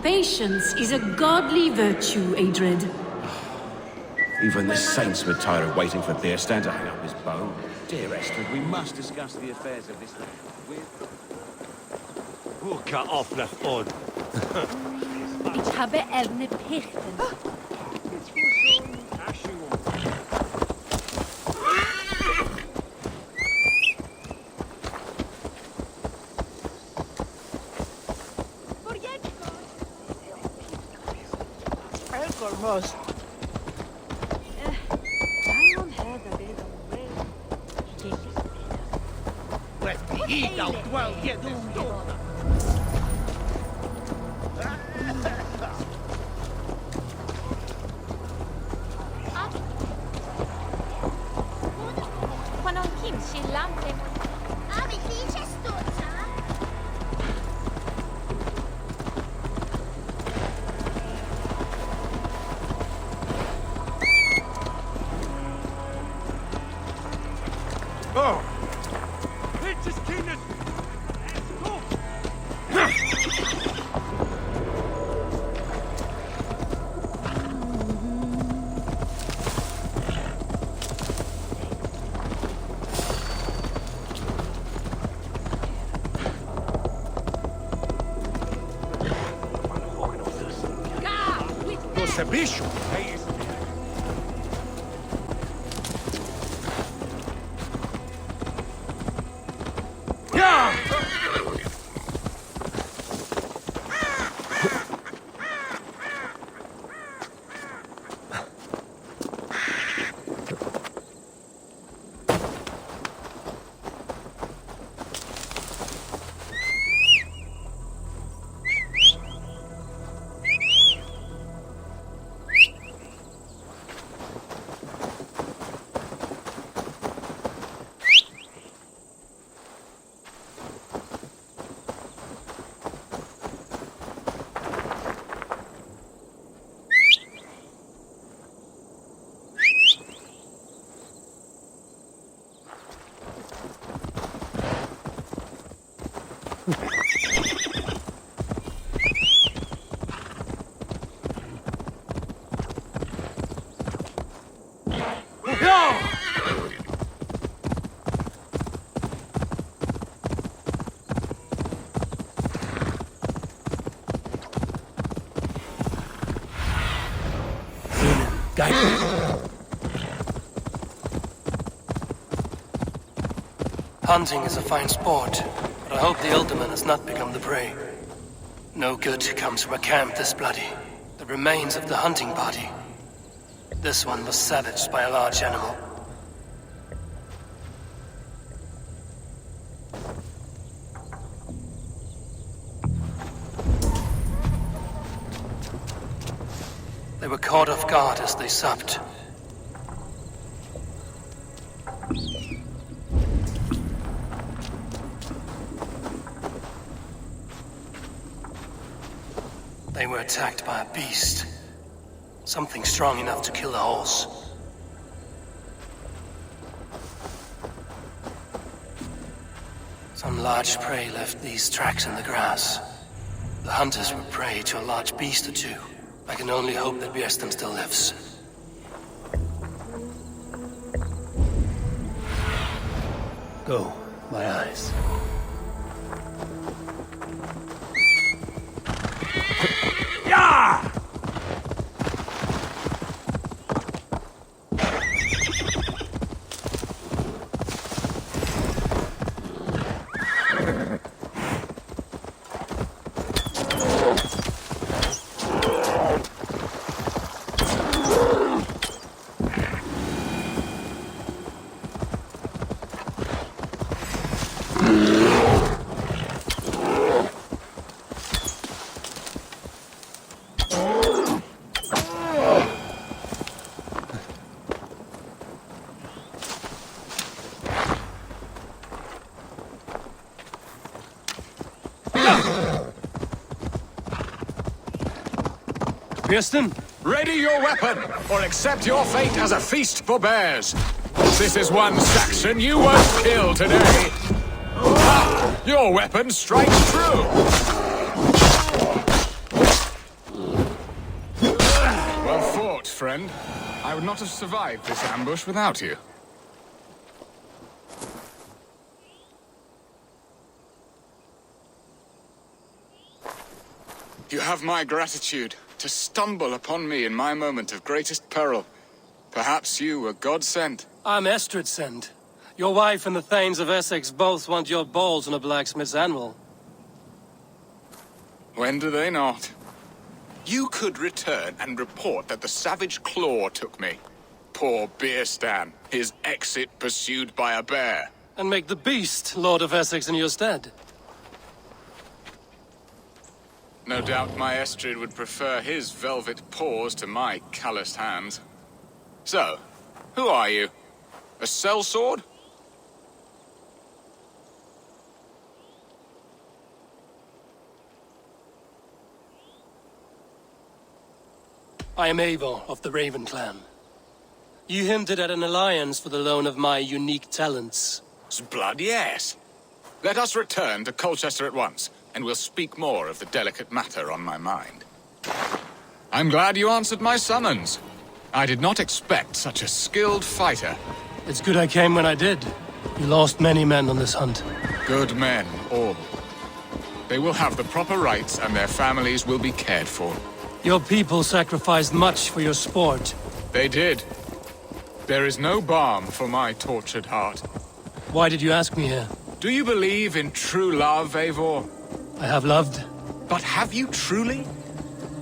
Patience is a godly virtue, Adred. Even the saints would tire of waiting for Beerstan to hang up his bow. Dear Esther, we must discuss the affairs of this land with... Hoeka af nach on. Ich habe eine Pichten. Almost. Esse bicho? Hunting is a fine sport, but I hope the Alderman has not become the prey. No good comes from a camp this bloody. The remains of the hunting party. This one was savaged by a large animal. They were caught off guard as they supped. They were attacked by a beast. Something strong enough to kill a horse. Some large prey left these tracks in the grass. The hunters were prey to a large beast or two. I can only hope that Beerstan still lives. Go, my eyes. Beerstan? Ready your weapon, or accept your fate as a feast for bears. This is one Saxon you won't kill today. Ah, your weapon strikes true. friend. I would not have survived this ambush without you. You have my gratitude to stumble upon me in my moment of greatest peril. Perhaps you were God-sent. I'm Estrid sent. Your wife and the Thanes of Essex both want your balls on a blacksmith's anvil. When do they not? You could return and report that the savage Claw took me. Poor Beerstan, his exit pursued by a bear. And make the beast Lord of Essex in your stead. No doubt my Estrid would prefer his velvet paws to my calloused hands. So, who are you? A sellsword? I am Eivor of the Raven clan. You hinted at an alliance for the loan of my unique talents. Blood, yes. Let us return to Colchester at once, and we'll speak more of the delicate matter on my mind. I'm glad you answered my summons. I did not expect such a skilled fighter. It's good I came when I did. You lost many men on this hunt. Good men, all. They will have the proper rights, and their families will be cared for. Your people sacrificed much for your sport. They did. There is no balm for my tortured heart. Why did you ask me here? Do you believe in true love, Eivor? I have loved. But have you truly?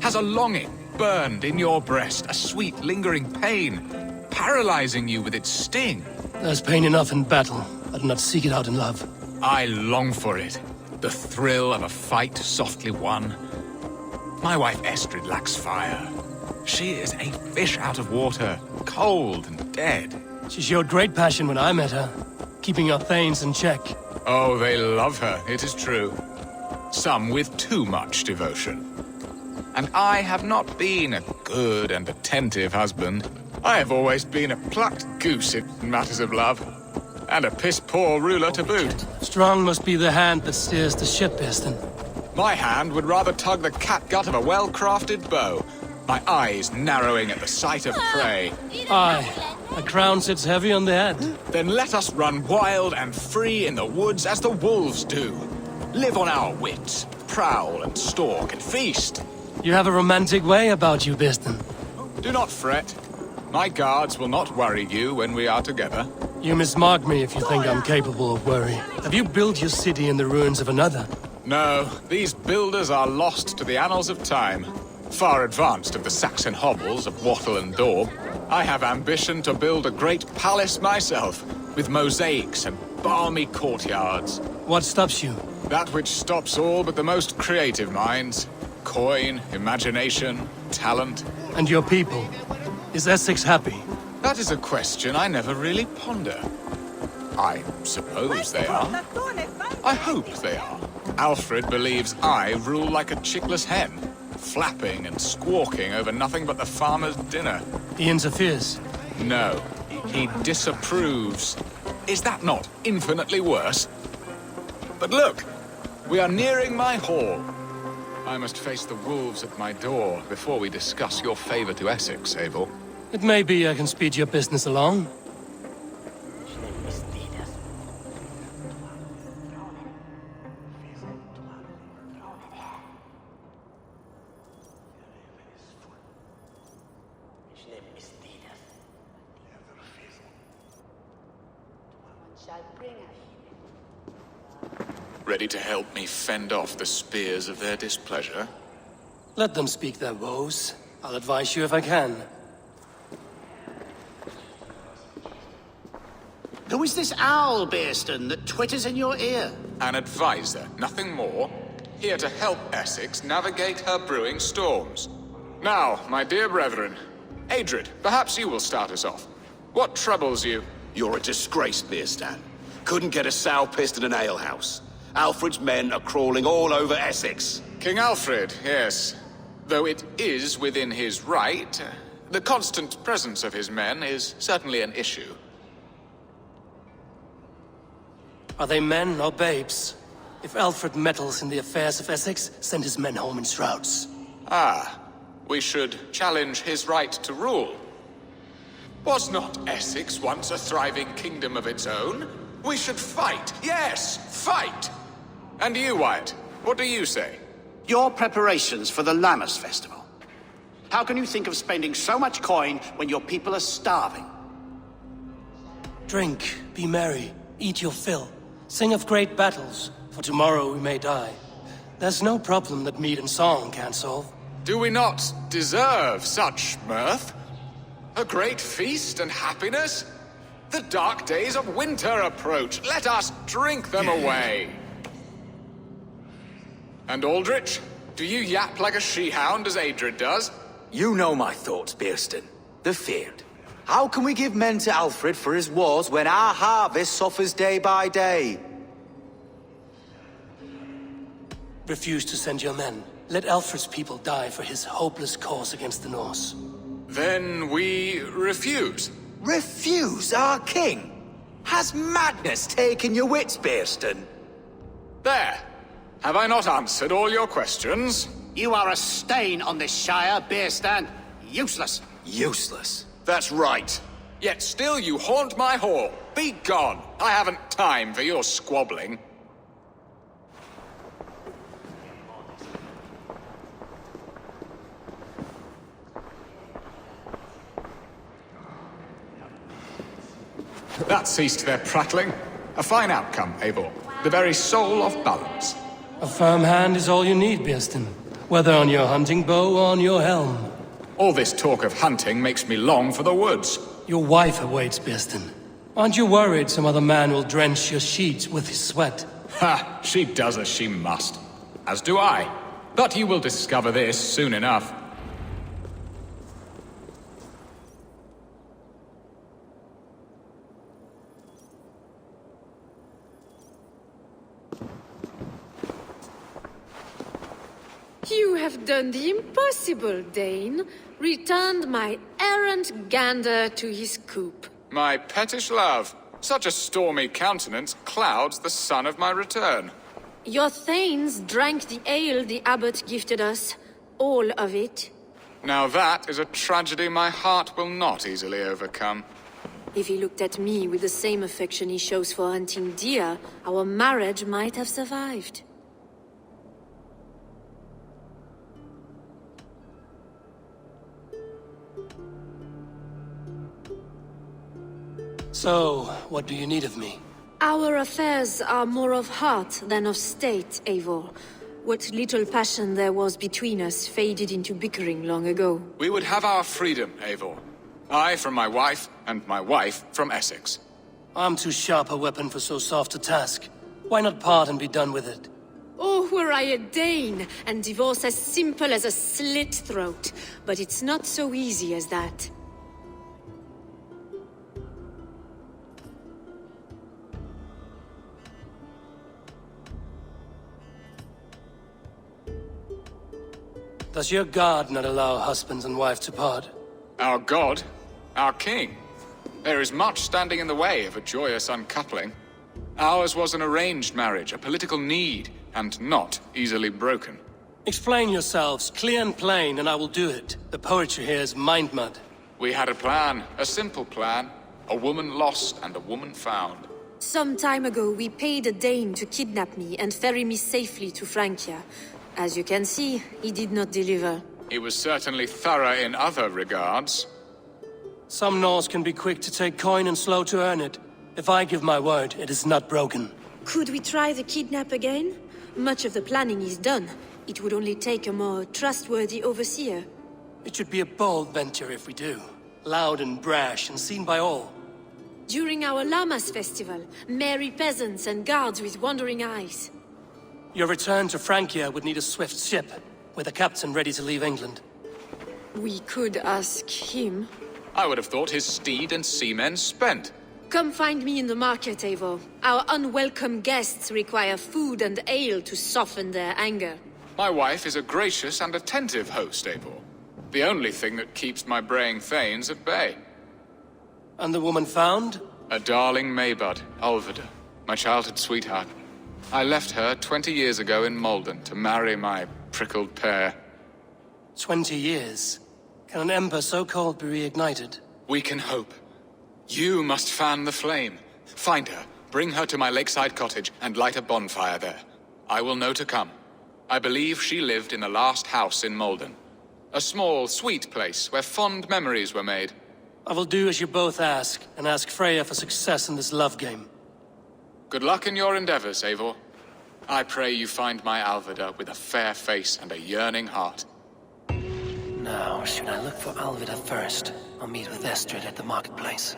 Has a longing burned in your breast, a sweet, lingering pain, paralyzing you with its sting? There's pain enough in battle. I do not seek it out in love. I long for it. The thrill of a fight softly won. My wife Estrid lacks fire. She is a fish out of water, cold and dead. She showed great passion when I met her, keeping your Thanes in check. Oh, they love her, it is true. Some with too much devotion. And I have not been a good and attentive husband. I have always been a plucked goose in matters of love. And a piss-poor ruler to boot. Strong must be the hand that steers the ship, Easton. My hand would rather tug the catgut of a well-crafted bow, my eyes narrowing at the sight of prey. Aye, a crown sits heavy on the head. Then let us run wild and free in the woods as the wolves do. Live on our wits, prowl and stalk and feast. You have a romantic way about you, Easton. Do not fret. My guards will not worry you when we are together. You mismark me if you think I'm capable of worry. Have you built your city in the ruins of another? No, these builders are lost to the annals of time. Far advanced of the Saxon hovels of Wattle and Daub. I have ambition to build a great palace myself, with mosaics and balmy courtyards. What stops you? That which stops all but the most creative minds. Coin, imagination, talent. And your people? Is Essex happy? That is a question I never really ponder. I suppose they are. I hope they are. Alfred believes I rule like a chickless hen, flapping and squawking over nothing but the farmer's dinner. He interferes. No, he disapproves. Is that not infinitely worse? But look, we are nearing my hall. I must face the wolves at my door before we discuss your favor to Essex, Eivor. It may be I can speed your business along. Ready to help me fend off the spears of their displeasure? Let them speak their woes. I'll advise you if I can. Who is this owl, Beerston, that twitters in your ear? An advisor, nothing more. Here to help Essex navigate her brewing storms. Now, my dear brethren, Adrid, perhaps you will start us off. What troubles you? You're a disgrace, Beerstan. Couldn't get a sow pissed in an alehouse. Alfred's men are crawling all over Essex. King Alfred, yes. Though it is within his right, the constant presence of his men is certainly an issue. Are they men or babes? If Alfred meddles in the affairs of Essex, send his men home in shrouds. Ah, we should challenge his right to rule. Was not Essex once a thriving kingdom of its own? We should fight, yes, fight! And you, Wyatt, what do you say? Your preparations for the Lammas festival. How can you think of spending so much coin when your people are starving? Drink, be merry, eat your fill. Sing of great battles, for tomorrow we may die. There's no problem that meat and song can't solve. Do we not deserve such mirth? A great feast and happiness? The dark days of winter approach. Let us drink them away. And Aldrich, do you yap like a she-hound as Adred does? You know my thoughts, Bearston. The feared. How can we give men to Alfred for his wars when our harvest suffers day by day? Refuse to send your men. Let Alfred's people die for his hopeless cause against the Norse. Then we refuse. Refuse our king? Has madness taken your wits, Bearston? There. Have I not answered all your questions? You are a stain on this shire, Bearstan. Useless. Useless. That's right. Yet still you haunt my hall. Be gone. I haven't time for your squabbling. That ceased their prattling. A fine outcome, Eivor. The very soul of balance. A firm hand is all you need, Bearston. Whether on your hunting bow or on your helm. All this talk of hunting makes me long for the woods. Your wife awaits, Bearston. Aren't you worried some other man will drench your sheets with his sweat? Ha! She does as she must. As do I. But you will discover this soon enough. You have done the impossible, Dane. Returned my errant gander to his coop. My pettish love. Such a stormy countenance clouds the sun of my return. Your thanes drank the ale the abbot gifted us. All of it. Now that is a tragedy my heart will not easily overcome. If he looked at me with the same affection he shows for hunting deer, our marriage might have survived. So, what do you need of me? Our affairs are more of heart than of state, Eivor. What little passion there was between us faded into bickering long ago. We would have our freedom, Eivor. I from my wife, and my wife from Essex. I'm too sharp a weapon for so soft a task. Why not part and be done with it? Oh, were I a Dane, and divorce as simple as a slit throat. But it's not so easy as that. Does your God not allow husbands and wives to part? Our God, our king. There is much standing in the way of a joyous uncoupling. Ours was an arranged marriage, a political need, and not easily broken. Explain yourselves, clear and plain, and I will do it. The poetry here is mind mud. We had a plan, a simple plan. A woman lost and a woman found. Some time ago, we paid a Dane to kidnap me and ferry me safely to Francia. As you can see, he did not deliver. He was certainly thorough in other regards. Some Norse can be quick to take coin and slow to earn it. If I give my word, it is not broken. Could we try the kidnap again? Much of the planning is done. It would only take a more trustworthy overseer. It should be a bold venture if we do. Loud and brash and seen by all. During our Lammas festival, merry peasants and guards with wandering eyes. Your return to Francia would need a swift ship, with a captain ready to leave England. We could ask him. I would have thought his steed and seamen spent. Come find me in the market, Eivor. Our unwelcome guests require food and ale to soften their anger. My wife is a gracious and attentive host, Eivor. The only thing that keeps my braying thanes at bay. And the woman found? A darling Maybud, Ulvida, my childhood sweetheart. I left her 20 years ago in Malden to marry my prickled pear. 20 years? Can an ember so cold be reignited? We can hope. You must fan the flame. Find her, bring her to my lakeside cottage, and light a bonfire there. I will know to come. I believe she lived in the last house in Malden. A small, sweet place where fond memories were made. I will do as you both ask, and ask Freya for success in this love game. Good luck in your endeavors, Eivor. I pray you find my Alvida with a fair face and a yearning heart. Now, should I look for Alvida first, or meet with Estrid at the marketplace?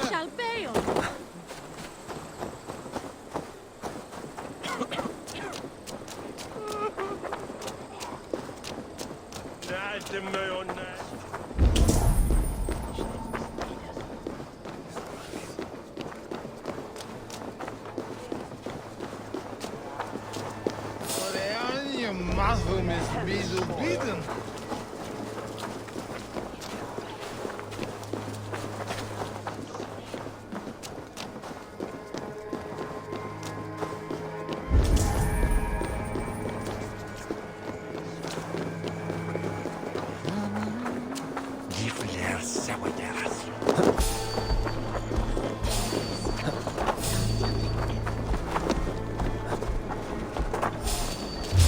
Shall bail.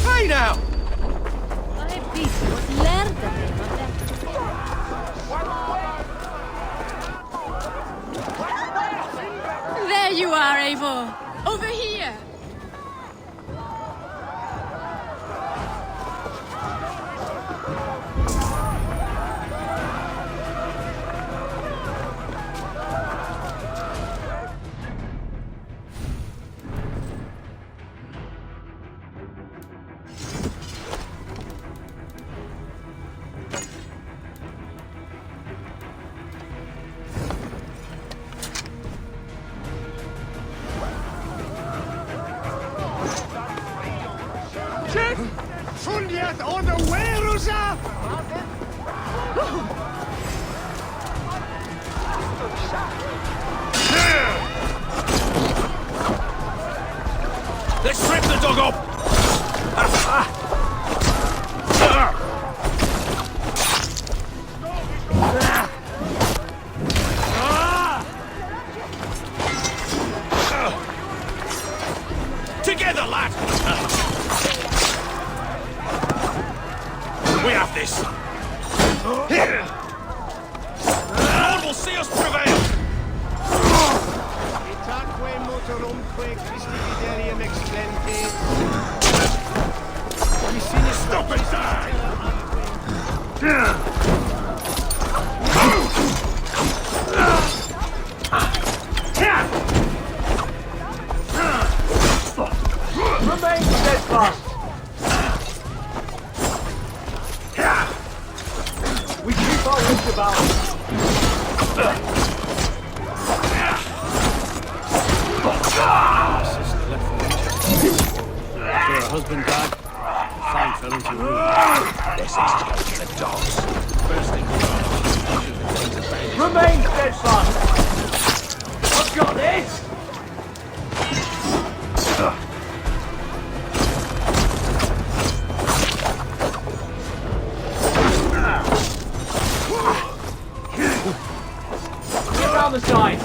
Hey now! I visto l'erda There you are, Eivor! Over here! Fundiat on the Werusa! Let's strip the dog up! Together, lad! We have this! Lord will see us prevail! Itaque motorumque Christividerium explente. Stop it, Remain steadfast. We keep our wits about us. Her husband died. Fine fell into ruin. This is just the dogs. First thing Remain steadfast. I've got this. Get round the side.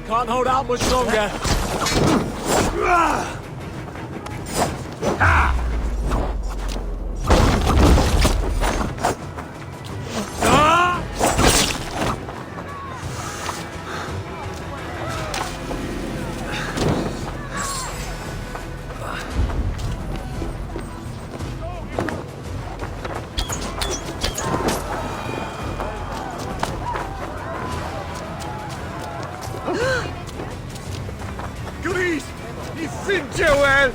Can't hold out much longer. Gris! Ni findio wel!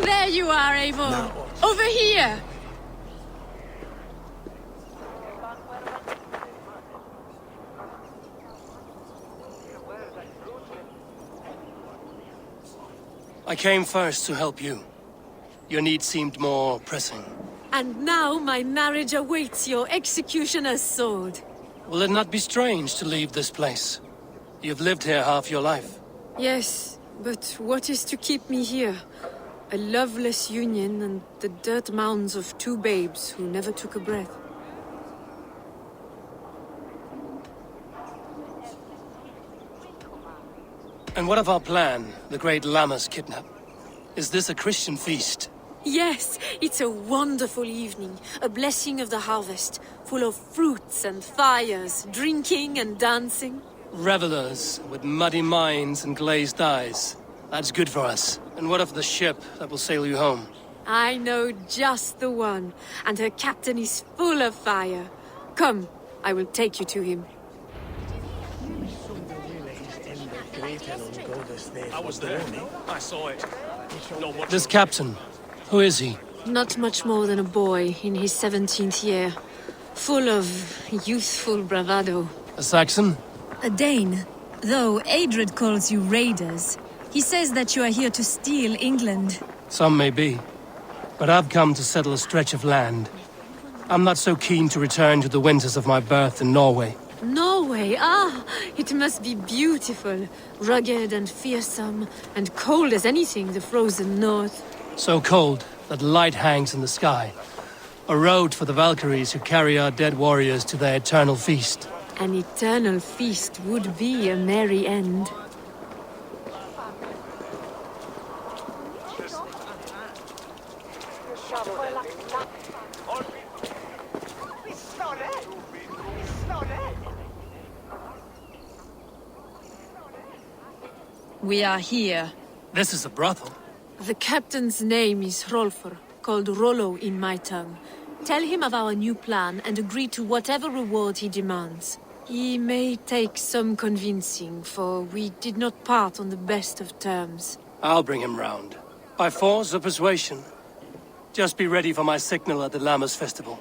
There you are, Eivor. Over here. I came first to help you. Your need seemed more pressing. And now my marriage awaits your executioner's sword. Will it not be strange to leave this place? You've lived here half your life. Yes, but what is to keep me here? A loveless union and the dirt mounds of two babes who never took a breath. And what of our plan, the great Lammas kidnap? Is this a Christian feast? Yes, it's a wonderful evening, a blessing of the harvest, full of fruits and fires, drinking and dancing. Revelers with muddy minds and glazed eyes. That's good for us. And what of the ship that will sail you home? I know just the one, and her captain is full of fire. Come, I will take you to him. I was there. I saw it. Not what This captain, who is he? Not much more than a boy in his 17th year, full of youthful bravado. A Saxon? A Dane. Though Adred calls you raiders. He says that you are here to steal England. Some may be. But I've come to settle a stretch of land. I'm not so keen to return to the winters of my birth in Norway. Norway, ah, it must be beautiful, rugged and fearsome, and cold as anything, the frozen north. So cold that light hangs in the sky. A road for the Valkyries who carry our dead warriors to their eternal feast. An eternal feast would be a merry end. We are here. This is a brothel. The captain's name is Hrolfr, called Rollo in my tongue. Tell him of our new plan and agree to whatever reward he demands. He may take some convincing, for we did not part on the best of terms. I'll bring him round. By force or persuasion. Just be ready for my signal at the Lammas festival.